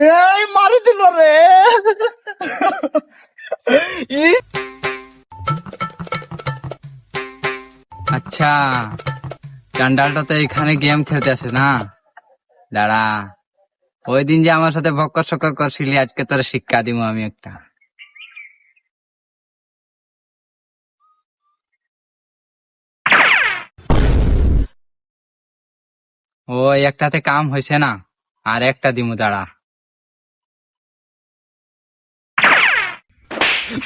এই মারি দিল রে। আচ্ছা, চান্ডালটা তো এখানে গেম খেলতেছে না। দাঁড়া, ওই দিন যে আমার সাথে বক্কর সকর করছিলি, আজকে তোর শিক্ষা দিব আমি একটা। ওই একটাতে কাম হয়েছে না, আর একটা দিমু, দাঁড়া।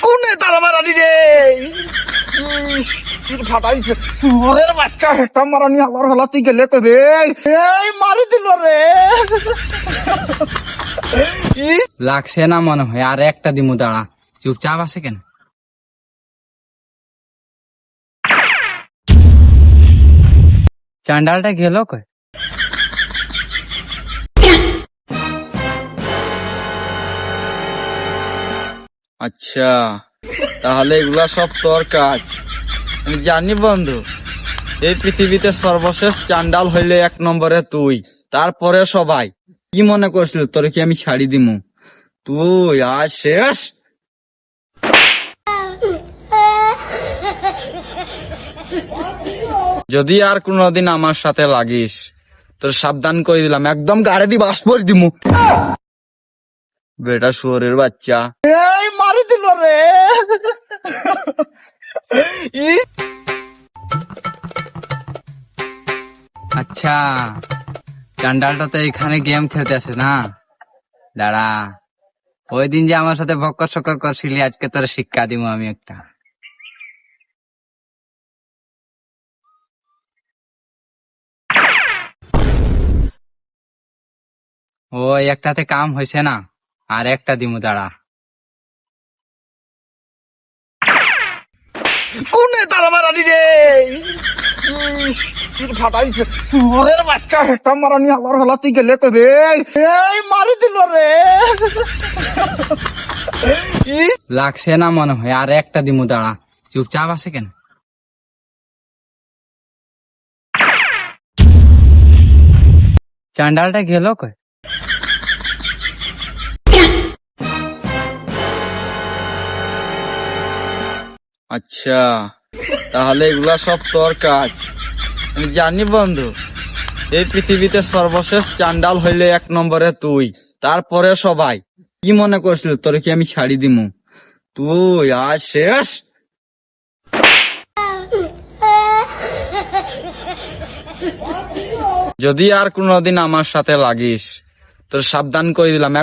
কোনে তারা মারানি রে। ফাটাইছে শুয়োরের বাচ্চা, হেটা মারানি আবার হলাতে গেলে কবে এই মারি দিল রে। লাগছে না মনে হয়, আর একটা দিমু, দাঁড়া। চুপচাপ আছে কেন? চান্ডালটা গেল কই? আচ্ছা, তাহলে এগুলা সব তোর কাজ। আমি জানি বন্ধু, এই পৃথিবীতে সর্বশেষ চান্ডাল হইলে 1 নম্বরে তুই, তারপরে সবাই। কি মনে করছিল তোর কি আমি ছাড়ি দিমু? তুই আজ শেষ। যদি আর কোনোদিন আমার সাথে লাগিস, তোর সাবধান করে দিলাম, একদম গাড়ি দি বাস করে দিমু। বেটা শুয়োরের বাচ্চা, এই মারি দিল রে। আচ্ছা, চান্ডালটা তো এখানে গেম খেলতেছে না। দাঁড়া, ওই দিন যে আমার সাথে বক্কর সকর করছিলি, আজকে তোর শিক্ষা দিব আমি একটা। ওই একটাতে কাম হয়েছে না, আর একটা দিমু, দাঁড়া। কোনে তারা মারানি রে। ফাটাইছে শুয়োরের বাচ্চা, হেটা মারানি আবার হলাতে গেলে কবে এই মারি দিল রে। লাগছে না মনে হয়, আর একটা দিমু, দাঁড়া। চুপচাপ আছে কেন? চান্ডালটা গেল কই? আচ্ছা, তাহলে এগুলা সব তোর কাজ। আমি জানি বন্ধু, এই পৃথিবীতে সর্বশেষ চান্ডাল হইলে 1 নম্বরে তুই, তারপরে সবাই। কি মনে করছিল তোর কি আমি ছাড়ি দিমু? তুই আজ শেষ। যদি আর কোনোদিন আমার সাথে লাগিস, তোর সাবধান করে দিলাম,